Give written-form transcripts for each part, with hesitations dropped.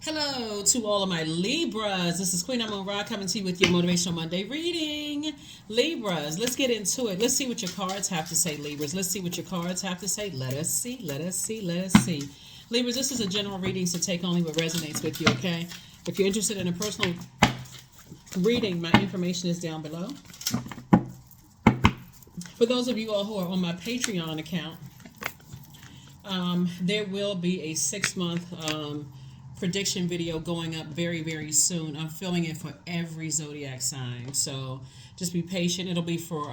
Hello to all of my Libras. This is Queen Amun Ra coming to you with your Motivational Monday reading. Libras, let's get into it. Let's see what your cards have to say, Libras. Let's see what your cards have to say. Let us see, let us see, let us see. Libras, this is a general reading, so take only what resonates with you, okay? If you're interested in a personal reading, my information is down below. For those of you all who are on my Patreon account, there will be a 6-month prediction video going up very, very soon. I'm filming it for every zodiac sign, so just be patient. It'll be for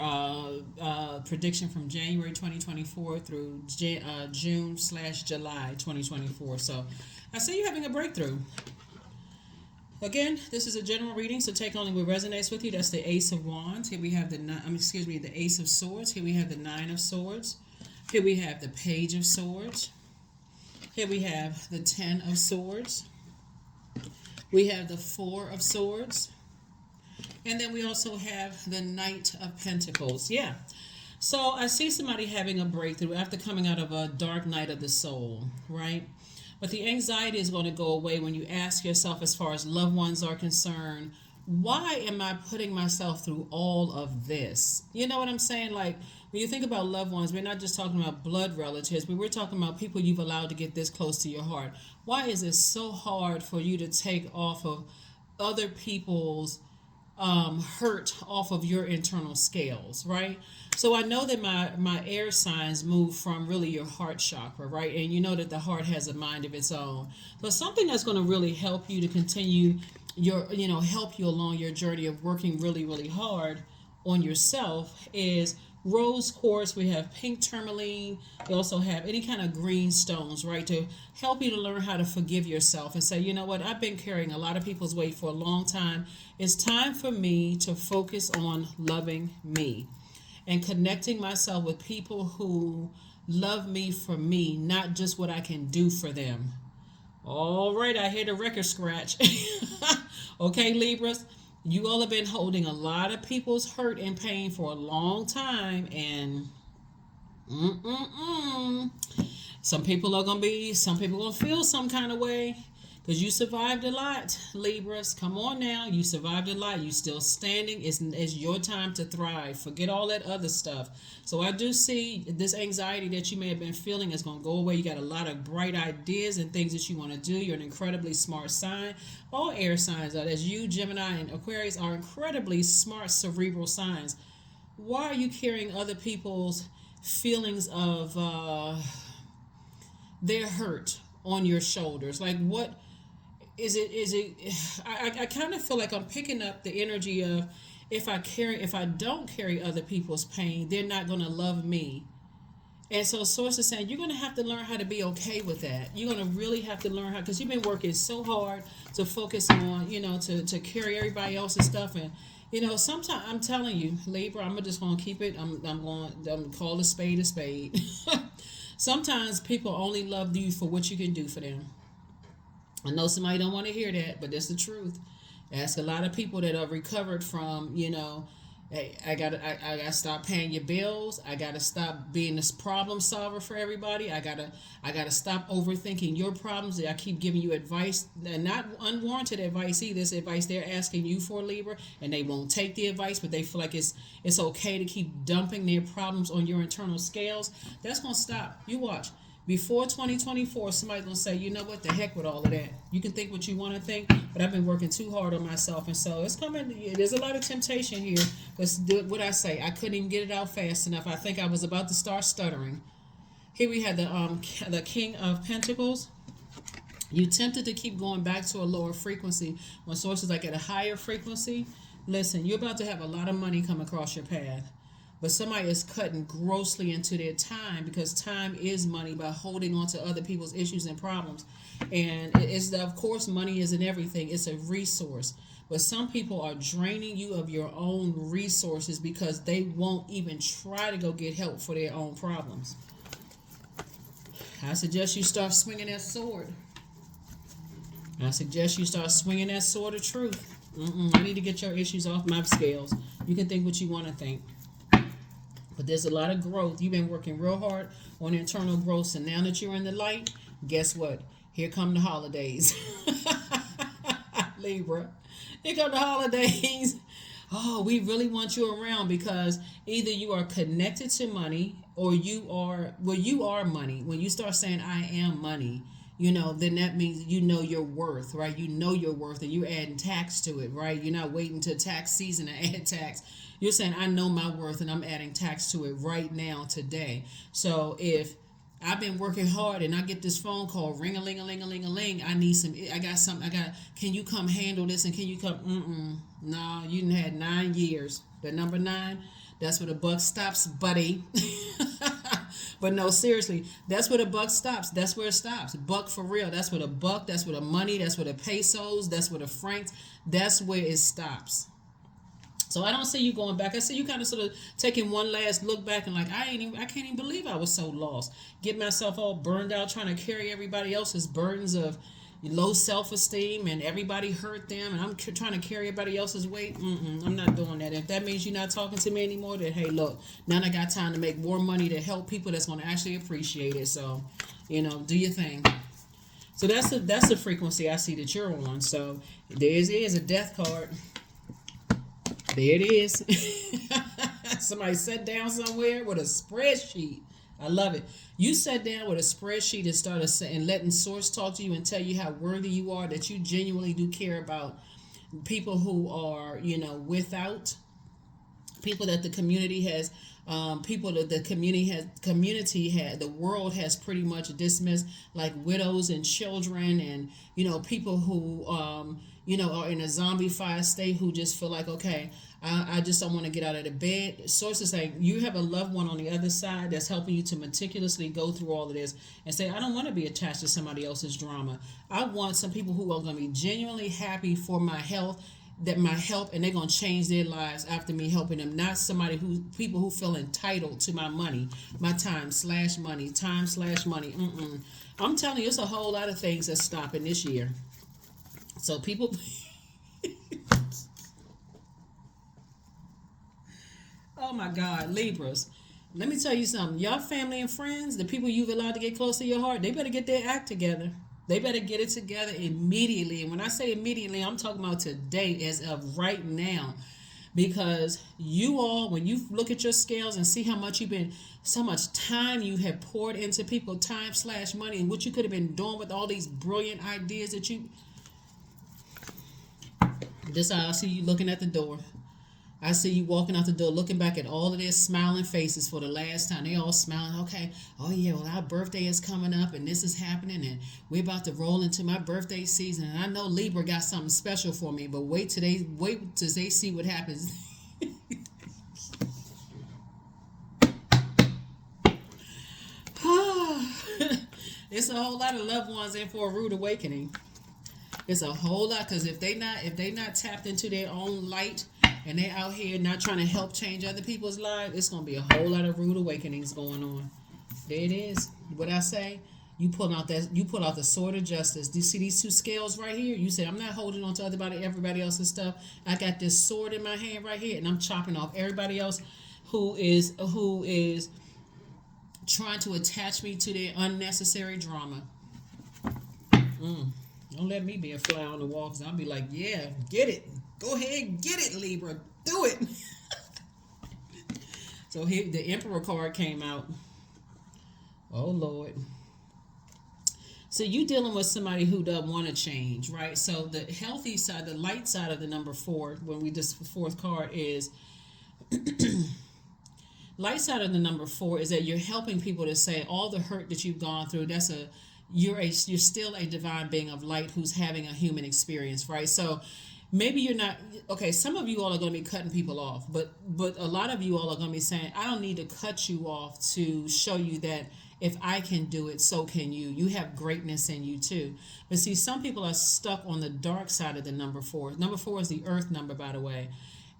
prediction from January 2024 through June/July 2024. So I see you having a breakthrough. Again, this is a general reading, so take only what resonates with you. That's the Ace of Wands. Here we have the Ace of Swords. Here we have the Nine of Swords. Here we have the Page of Swords. Here we have the 10 of Swords. We have the 4 of Swords. And then we also have the Knight of Pentacles. Yeah. So I see somebody having a breakthrough after coming out of a dark night of the soul, right? But the anxiety is going to go away when you ask yourself, as far as loved ones are concerned, why am I putting myself through all of this? You know what I'm saying? Like, when you think about loved ones, we're not just talking about blood relatives, but we're talking about people you've allowed to get this close to your heart. Why is it so hard for you to take off of other people's hurt off of your internal scales, right? So I know that my air signs move from really your heart chakra, right? And you know that the heart has a mind of its own. But something that's going to really help you to continue help you along your journey of working really, really hard on yourself is rose quartz. We have pink tourmaline. We also have any kind of green stones, right, to help you to learn how to forgive yourself and say, you know what, I've been carrying a lot of people's weight for a long time. It's time for me to focus on loving me and connecting myself with people who love me for me, not just what I can do for them. All right, I hear the record scratch. Okay, Libras, you all have been holding a lot of people's hurt and pain for a long time, and some people are going to feel some kind of way because you survived a lot, Libras. Come on now, you survived a lot. You still standing. It's your time to thrive. Forget all that other stuff. So I do see this anxiety that you may have been feeling is going to go away. You got a lot of bright ideas and things that you want to do. You're an incredibly smart sign. All air signs, as you, Gemini, and Aquarius, are incredibly smart, cerebral signs. Why are you carrying other people's feelings of their hurt on your shoulders? Like, what is it I kind of feel like I'm picking up the energy of, if I don't carry other people's pain, they're not going to love me. And so Source is saying you're going to have to learn how to be okay with that. You're going to really have to learn how, because you've been working so hard to focus on, to carry everybody else's stuff. And sometimes, I'm telling you, Libra, I'm just going to keep it. I'm going to call a spade a spade. Sometimes people only love you for what you can do for them. I know somebody don't want to hear that, but that's the truth. Ask a lot of people that are recovered from, hey, I gotta stop paying your bills. I gotta stop being this problem solver for everybody. I gotta stop overthinking your problems. I keep giving you advice, and not unwarranted advice either. It's advice they're asking you for, Libra, and they won't take the advice, but they feel like it's okay to keep dumping their problems on your internal scales. That's gonna stop. You watch. Before 2024, somebody's going to say, you know what, the heck with all of that. You can think what you want to think, but I've been working too hard on myself. And so it's coming. There's a lot of temptation here. Let's do what I say. I couldn't even get it out fast enough. I think I was about to start stuttering. Here we had the King of Pentacles. You tempted to keep going back to a lower frequency when Source is like at a higher frequency. Listen, you're about to have a lot of money come across your path. But somebody is cutting grossly into their time, because time is money, by holding on to other people's issues and problems. And of course, money isn't everything. It's a resource. But some people are draining you of your own resources because they won't even try to go get help for their own problems. I suggest you start swinging that sword. I suggest you start swinging that sword of truth. I need to get your issues off my scales. You can think what you want to think. But there's a lot of growth. You've been working real hard on internal growth. So now that you're in the light, guess what? Here come the holidays. Libra. Here come the holidays. Oh, we really want you around because either you are connected to money or you are money. When you start saying I am money, then that means you know your worth, right? You know your worth and you're adding tax to it, right? You're not waiting to tax season to add tax. You're saying I know my worth and I'm adding tax to it right now today. So if I've been working hard and I get this phone call, ring a ling a ling a ling a ling. I need some. I got something. Can you come handle this? And can you come? No, you done had 9 years. The number 9, that's where the buck stops, buddy. But no, seriously, that's where the buck stops. That's where it stops. Buck for real. That's where the buck. That's where the money. That's where the pesos. That's where the francs. That's where it stops. So I don't see you going back. I see you kind of sort of taking one last look back and like I can't even believe I was so lost. Get myself all burned out trying to carry everybody else's burdens of low self-esteem and everybody hurt them and I'm trying to carry everybody else's weight. I'm not doing that. If that means you're not talking to me anymore, then hey, look, now I got time to make more money to help people that's going to actually appreciate it. So, do your thing. So that's the frequency I see that you're on. So there is a death card. There it is. Somebody sat down somewhere with a spreadsheet. I love it. You sat down with a spreadsheet and started saying, letting source talk to you and tell you how worthy you are, that you genuinely do care about people who are, without, people that the community has, people that the the world has pretty much dismissed, like widows and children and, people who, are in a zombified state who just feel like, okay, I just don't want to get out of the bed. Sources say you have a loved one on the other side that's helping you to meticulously go through all of this and say, I don't want to be attached to somebody else's drama. I want some people who are going to be genuinely happy for my health, that my help, and they're going to change their lives after me helping them. Not people who feel entitled to my money, my time/money, time/money. I'm telling you, it's a whole lot of things that's stopping this year. So people, oh my God, Libras. Let me tell you something. Your family and friends, the people you've allowed to get close to your heart, they better get their act together. They better get it together immediately. And when I say immediately, I'm talking about today, as of right now. Because you all, when you look at your scales and see so much time you have poured into people, time/money, and what you could have been doing with all these brilliant ideas that this how I see you looking at the door. I see you walking out the door looking back at all of their smiling faces for the last time. They all smiling. Okay. Oh, yeah. Well, our birthday is coming up and this is happening and we're about to roll into my birthday season. And I know Libra got something special for me, but wait till they see what happens. It's a whole lot of loved ones in for a rude awakening. It's a whole lot, because if they not tapped into their own light and they out here not trying to help change other people's lives, it's gonna be a whole lot of rude awakenings going on. There it is. What I say, you pull out the sword of justice. Do you see these two scales right here? You said I'm not holding on to everybody else's stuff. I got this sword in my hand right here, and I'm chopping off everybody else who is trying to attach me to their unnecessary drama. Don't let me be a fly on the wall, because I'll be like, yeah, get it. Go ahead, get it, Libra. Do it. So here, the Emperor card came out. Oh, Lord. So you dealing with somebody who doesn't want to change, right? So the healthy side, the light side of the number 4, when we just, the fourth card is... light side of the number 4 is that you're helping people to say all the hurt that you've gone through, you're still a divine being of light who's having a human experience, right? So maybe you're not, okay, some of you all are going to be cutting people off, but a lot of you all are going to be saying, I don't need to cut you off to show you that if I can do it, so can you. You have greatness in you too. But see, some people are stuck on the dark side of the number 4. Number 4 is the earth number, by the way.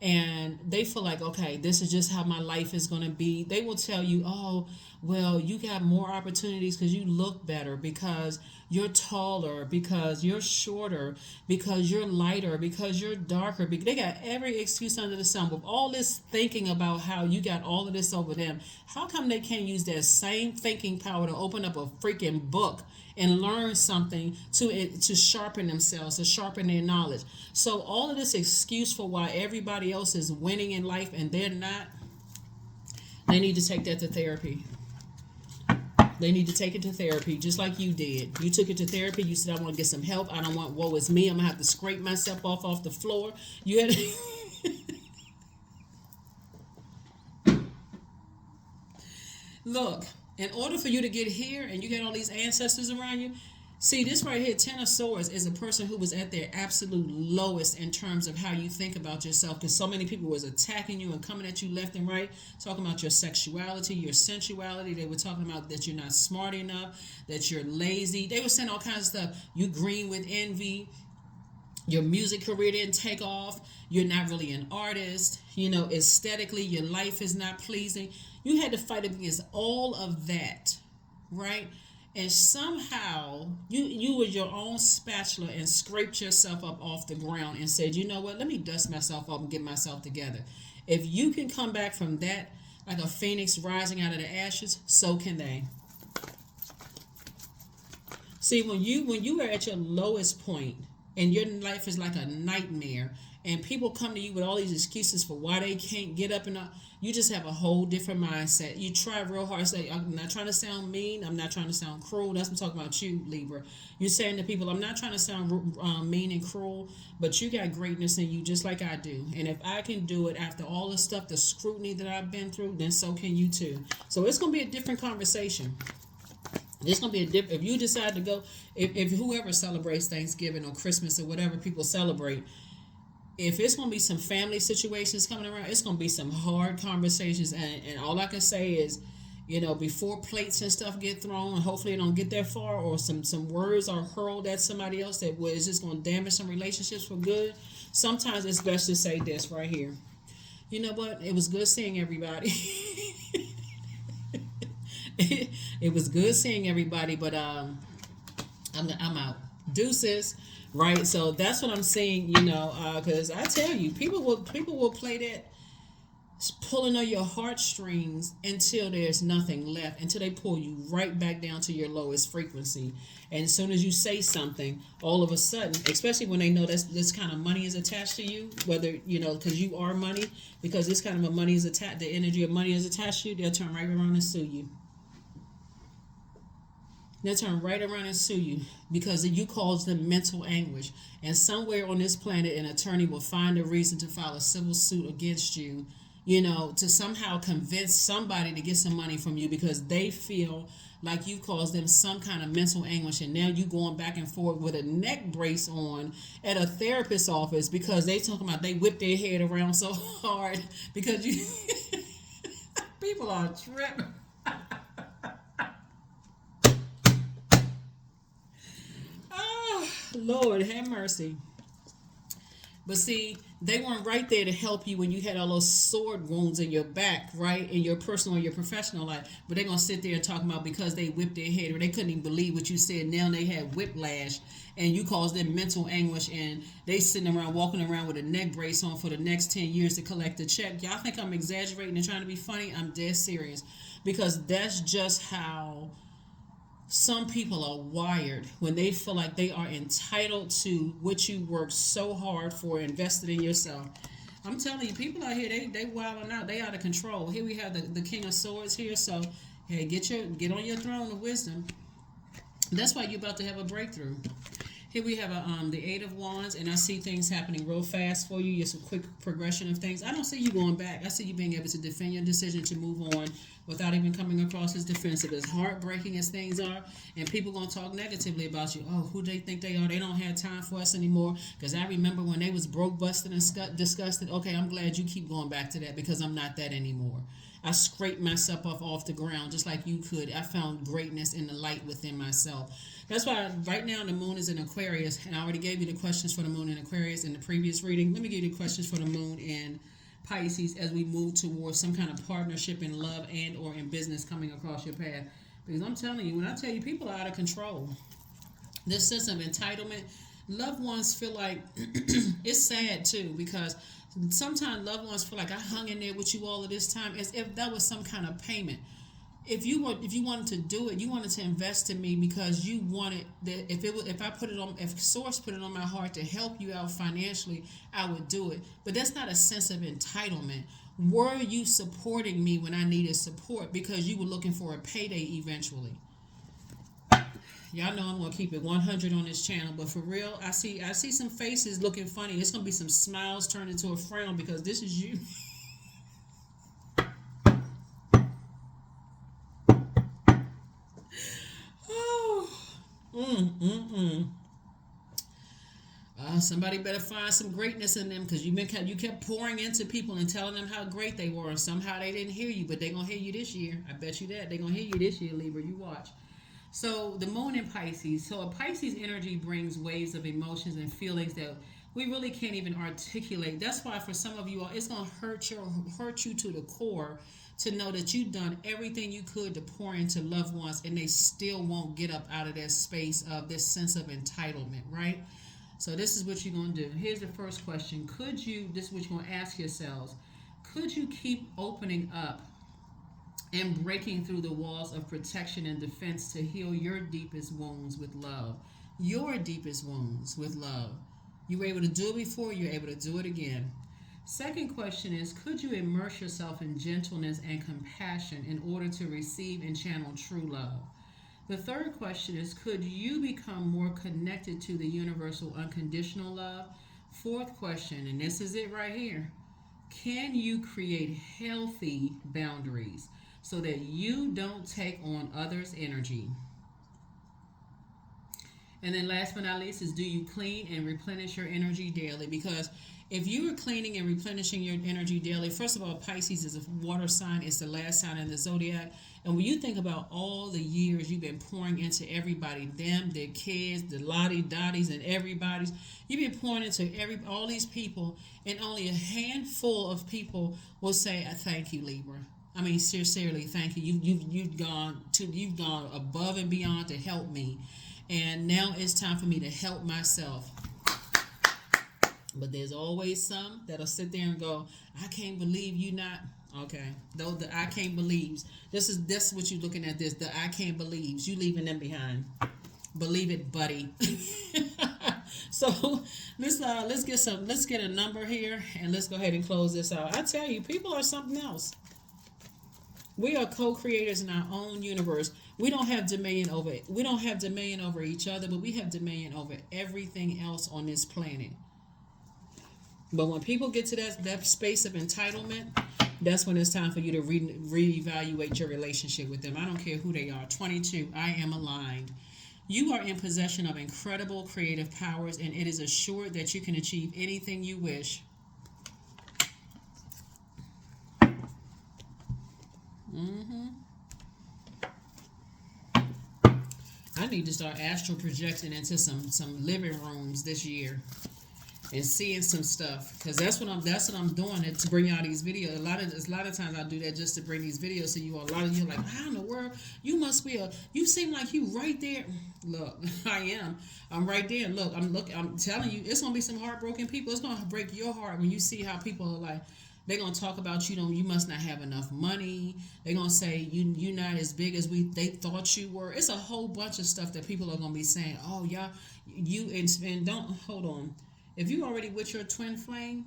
And they feel like, okay, this is just how my life is going to be. They will tell you, oh, well, you got more opportunities because you look better, because you're taller, because you're shorter, because you're lighter, because you're darker. They got every excuse under the sun. With all this thinking about how you got all of this over them, how come they can't use that same thinking power to open up a freaking book and learn something to sharpen themselves, to sharpen their knowledge? So all of this excuse for why everybody else is winning in life and they're not, they need to take that to therapy. They need to take it to therapy, just like you did. You took it to therapy. You said, I want to get some help. I don't want woe is me. I'm going to have to scrape myself off the floor. You had Look, in order for you to get here and you get all these ancestors around you, see, this right here, Ten of Swords, is a person who was at their absolute lowest in terms of how you think about yourself, because so many people was attacking you and coming at you left and right, talking about your sexuality, your sensuality. They were talking about that you're not smart enough, that you're lazy. They were saying all kinds of stuff. You green with envy. Your music career didn't take off. You're not really an artist. Aesthetically, your life is not pleasing. You had to fight against all of that, right? And somehow you were your own spatula and scraped yourself up off the ground and said, you know what, let me dust myself up and get myself together. If you can come back from that like a phoenix rising out of the ashes, so can they. See, when you are at your lowest point and your life is like a nightmare and people come to you with all these excuses for why they can't get up and up, you just have a whole different mindset. You try real hard to say, I'm not trying to sound mean. I'm not trying to sound cruel. That's what I'm talking about you, Libra. You're saying to people, I'm not trying to sound mean and cruel, but you got greatness in you just like I do. And if I can do it after all the stuff, the scrutiny that I've been through, then so can you too. So it's going to be a different conversation. It's going to be a different, if you decide to go, if whoever celebrates Thanksgiving or Christmas or whatever people celebrate, if it's going to be some family situations coming around, it's going to be some hard conversations. And all I can say is, before plates and stuff get thrown, and hopefully it don't get that far, or some words are hurled at somebody else that is just going to damage some relationships for good, sometimes it's best to say this right here. You know what? It was good seeing everybody. It was good seeing everybody, but I'm out. Deuces. Right, so that's what I'm saying, because I tell you, people will play that, pulling on your heartstrings until there's nothing left, until they pull you right back down to your lowest frequency. And as soon as you say something, all of a sudden, especially when they know this kind of money is attached to you, whether, because you are money, because this kind of money is attached, the energy of money is attached to you, they'll turn right around and sue you. They'll turn right around and sue you because you caused them mental anguish. And somewhere on this planet, an attorney will find a reason to file a civil suit against you, to somehow convince somebody to get some money from you because they feel like you caused them some kind of mental anguish. And now you going back and forth with a neck brace on at a therapist's office because they talking about they whip their head around so hard because you people are tripping. Lord, have mercy. But see, they weren't right there to help you when you had all those sword wounds in your back, right? In your personal or your professional life. But they're going to sit there and talk about because they whipped their head or they couldn't even believe what you said. Now they had whiplash and you caused them mental anguish and they sitting around walking around with a neck brace on for the next 10 years to collect a check. Y'all think I'm exaggerating and trying to be funny? I'm dead serious. Because that's just how some people are wired when they feel like they are entitled to what you worked so hard for, invested in yourself. I'm telling you, people out here, they wilding out. They out of control. Here we have the King of Swords here. So, hey, get on your throne of wisdom. That's why you're about to have a breakthrough. Here we have the Eight of Wands, and I see things happening real fast for you. Just a quick progression of things. I don't see you going back. I see you being able to defend your decision to move on without even coming across as defensive. As heartbreaking as things are, and people going to talk negatively about you. Oh, who they think they are. They don't have time for us anymore. Because I remember when they was broke, busted, and disgusted. Okay, I'm glad you keep going back to that because I'm not that anymore. I scraped myself off the ground just like you could. I found greatness in the light within myself. That's why right now the moon is in Aquarius, and I already gave you the questions for the moon in Aquarius in the previous reading. Let me give you the questions for the moon in Pisces as we move towards some kind of partnership in love and or in business coming across your path. Because I'm telling you, when I tell you people are out of control, This sense of entitlement, loved ones feel like it's sad too, because sometimes loved ones feel like I hung in there with you all of this time as if that was some kind of payment. If you wanted to do it, you wanted to invest in me because you wanted that. If I put it on, if Source put it on my heart to help you out financially, I would do it. But that's not a sense of entitlement. Were you supporting me when I needed support because you were looking for a payday eventually? Y'all know I'm gonna keep it 100 on this channel, but for real, I see some faces looking funny. It's gonna be some smiles turned into a frown because this is you. Oh, somebody better find some greatness in them, because you kept pouring into people and telling them how great they were, and somehow they didn't hear you, but they're gonna hear you this year. I bet you that they're gonna hear you this year, Libra. You watch. So the moon in Pisces. So a Pisces energy brings waves of emotions and feelings that we really can't even articulate. That's why for some of you all, it's gonna hurt you to the core to know that you've done everything you could to pour into loved ones, and they still won't get up out of that space of this sense of entitlement, right? So this is what you're gonna do. Here's the first question: This is what you're gonna ask yourselves. Could you keep opening up and breaking through the walls of protection and defense to heal your deepest wounds with love? Your deepest wounds with love. You were able to do it before, you're able to do it again. Second question is, could you immerse yourself in gentleness and compassion in order to receive and channel true love? The third question is, could you become more connected to the universal unconditional love? Fourth question, and this is it right here: can you create healthy boundaries so that you don't take on others' energy? And then last but not least is, do you clean and replenish your energy daily? Because if you are cleaning and replenishing your energy daily, first of all, Pisces is a water sign. It's the last sign in the Zodiac. And when you think about all the years you've been pouring into everybody, them, their kids, the Lottie Dotties and everybody's, you've been pouring into all these people, and only a handful of people will say, "I thank you, Libra." I mean, sincerely, thank you. You've gone above and beyond to help me, and now it's time for me to help myself. But there's always some that'll sit there and go, "I can't believe you not." Okay, though the "I can't believes." This what you're looking at. The "I can't believes." You leaving them behind. Believe it, buddy. So let's get a number here, and let's go ahead and close this out. I tell you, people are something else. We are co-creators in our own universe. We don't have dominion over it. We don't have dominion over each other, but we have dominion over everything else on this planet. But when people get to that space of entitlement, that's when it's time for you to reevaluate your relationship with them. I don't care who they are. 22, I am aligned. You are in possession of incredible creative powers, and it is assured that you can achieve anything you wish. I need to start astral projecting into some living rooms this year and seeing some stuff, because that's what I'm doing to bring out these videos. A lot of times I do that just to bring these videos to you all. A lot of you are like, how in the world? You seem like you right there. Look, I'm right there. Look, I'm telling you, it's gonna be some heartbroken people. It's gonna break your heart when you see how people are like. They're gonna talk about you must not have enough money. They're gonna say you're not as big as they thought you were. It's a whole bunch of stuff that people are gonna be saying. Oh, y'all, and don't hold on. If you already with your twin flame,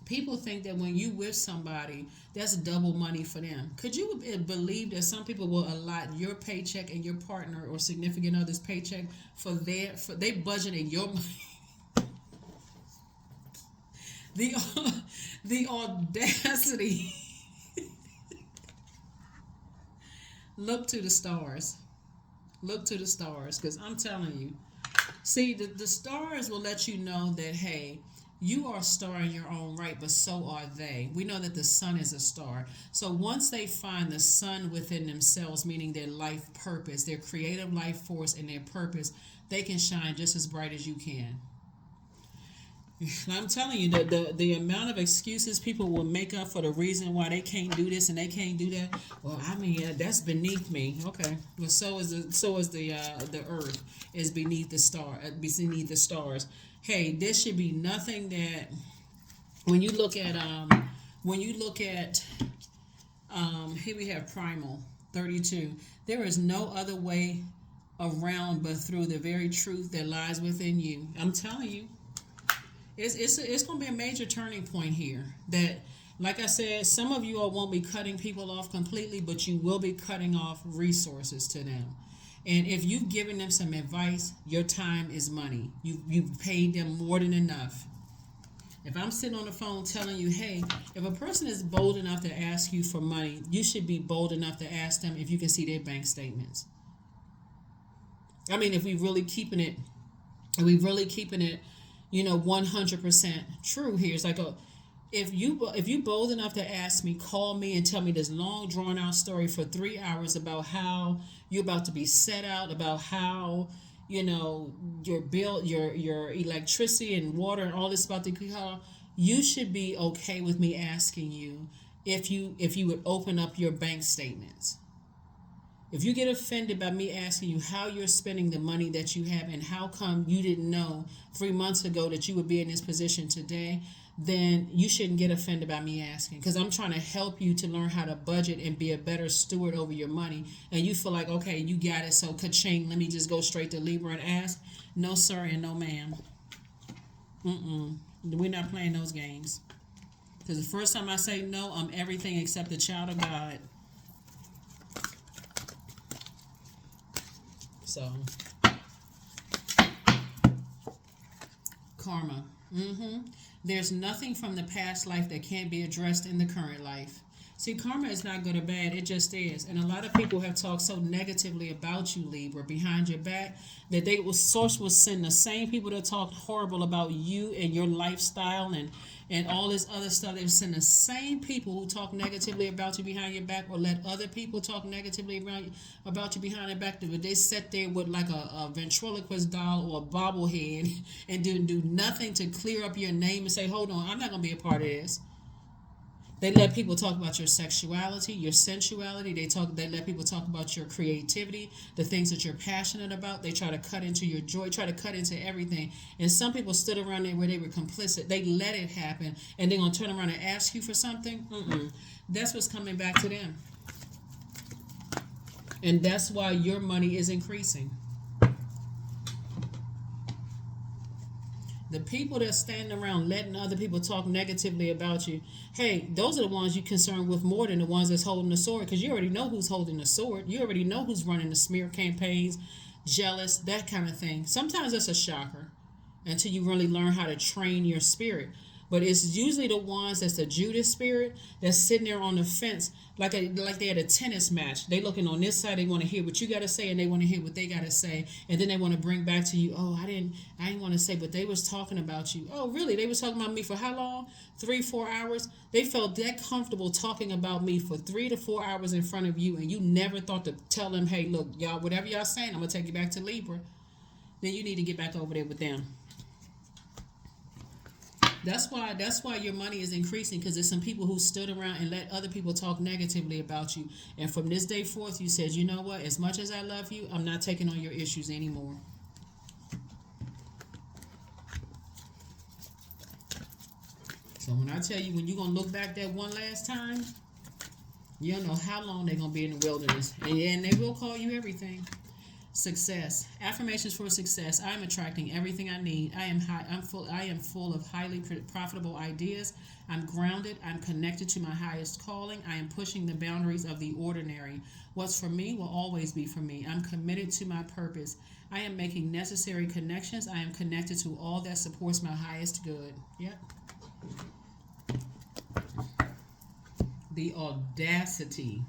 people think that when you with somebody, that's double money for them. Could you believe that some people will allot your paycheck and your partner or significant other's paycheck for they budgeting your money? The audacity. Look to the stars. Look to the stars, because I'm telling you. See, the stars will let you know that, hey, you are a star in your own right, but so are they. We know that the sun is a star. So once they find the sun within themselves, meaning their life purpose, their creative life force and their purpose, they can shine just as bright as you can. I'm telling you, the amount of excuses people will make up for the reason why they can't do this and they can't do that. Well, I mean, that's beneath me. Okay, well, so is the earth is beneath the beneath the stars. Hey, there should be nothing that when you look at here we have Primal 32. There is no other way around but through the very truth that lies within you. I'm telling you, it's going to be a major turning point here. That, like I said, some of you all won't be cutting people off completely, but you will be cutting off resources to them. And if you've given them some advice, your time is money. You've paid them more than enough. If I'm sitting on the phone telling you, hey, if a person is bold enough to ask you for money, you should be bold enough to ask them if you can see their bank statements. I mean, if we really keeping it, 100% true here. It's like if you bold enough to ask me, call me and tell me this long drawn out story for 3 hours about how you're about to be set out, about how your bill, your electricity and water and all this about to call, you should be okay with me asking you if you would open up your bank statements. If you get offended by me asking you how you're spending the money that you have and how come you didn't know 3 months ago that you would be in this position today, then you shouldn't get offended by me asking, because I'm trying to help you to learn how to budget and be a better steward over your money. And you feel like, okay, you got it, so ka-ching, let me just go straight to Libra and ask. No, sir, and no, ma'am. We're not playing those games. Because the first time I say no, I'm everything except a child of God. So, karma. There's nothing from the past life that can't be addressed in the current life. See, karma is not good or bad, it just is. And a lot of people have talked so negatively about you, Libra, behind your back, that source will send the same people that talk horrible about you and your lifestyle and all this other stuff. They will send the same people who talk negatively about you behind your back, or let other people talk negatively about you behind their back. They sit there with like a ventriloquist doll or a bobblehead and do nothing to clear up your name and say, hold on, I'm not going to be a part of this. They let people talk about your sexuality, your sensuality. They let people talk about your creativity, the things that you're passionate about. They try to cut into your joy, try to cut into everything. And some people stood around there where they were complicit. They let it happen, and they're going to turn around and ask you for something. That's what's coming back to them. And that's why your money is increasing. The people that stand around letting other people talk negatively about you, hey, those are the ones you're concerned with more than the ones that's holding the sword, because you already know who's holding the sword. You already know who's running the smear campaigns, jealous, that kind of thing. Sometimes that's a shocker until you really learn how to train your spirit. But it's usually the ones that's the Judas spirit that's sitting there on the fence like they had a tennis match. They looking on this side, they want to hear what you got to say, and they want to hear what they got to say, and then they want to bring back to you, oh, I didn't want to say, but they was talking about you. Oh, really? They was talking about me for how long? 3-4 hours? They felt that comfortable talking about me for 3 to 4 hours in front of you, and you never thought to tell them, hey, look, y'all, whatever y'all saying, I'm going to take you back to Libra. Then you need to get back over there with them. That's why your money is increasing, because there's some people who stood around and let other people talk negatively about you. And from this day forth, you said, you know what? As much as I love you, I'm not taking on your issues anymore. So when I tell you, when you're going to look back that one last time, you don't know how long they're going to be in the wilderness. And they will call you everything. Success. Affirmations for success. I am attracting everything I need. I am full of highly profitable ideas. I'm grounded. I'm connected to my highest calling. I am pushing the boundaries of the ordinary. What's for me will always be for me. I'm committed to my purpose. I am making necessary connections. I am connected to all that supports my highest good. Yep. The audacity.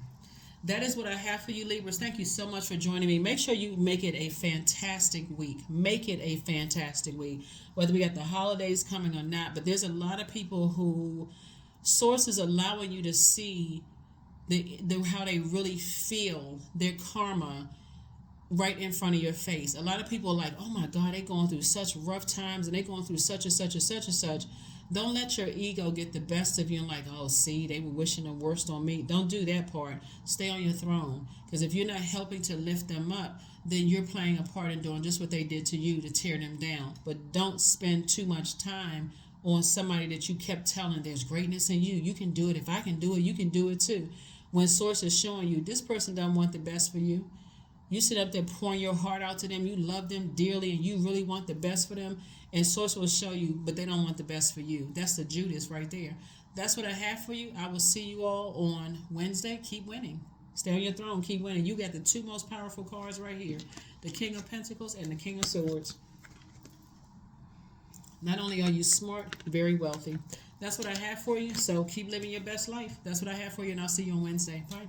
That is what I have for you, Libras. Thank you so much for joining me. Make sure you make it a fantastic week. Make it a fantastic week. Whether we got the holidays coming or not. But there's a lot of people who sources allowing you to see how they really feel, their karma, right in front of your face. A lot of people are like, oh my God, they going through such rough times and they going through such and such and such and such. Don't let your ego get the best of you and like, oh, see, they were wishing the worst on me. Don't do that part. Stay on your throne. Because if you're not helping to lift them up, then you're playing a part in doing just what they did to you to tear them down. But don't spend too much time on somebody that you kept telling there's greatness in you. You can do it. If I can do it, you can do it too. When Source is showing you this person doesn't want the best for you, you sit up there pouring your heart out to them. You love them dearly and you really want the best for them. And Source will show you, but they don't want the best for you. That's the Judas right there. That's what I have for you. I will see you all on Wednesday. Keep winning. Stay on your throne. Keep winning. You got the two most powerful cards right here. The King of Pentacles and the King of Swords. Not only are you smart, very wealthy. That's what I have for you. So keep living your best life. That's what I have for you. And I'll see you on Wednesday. Bye.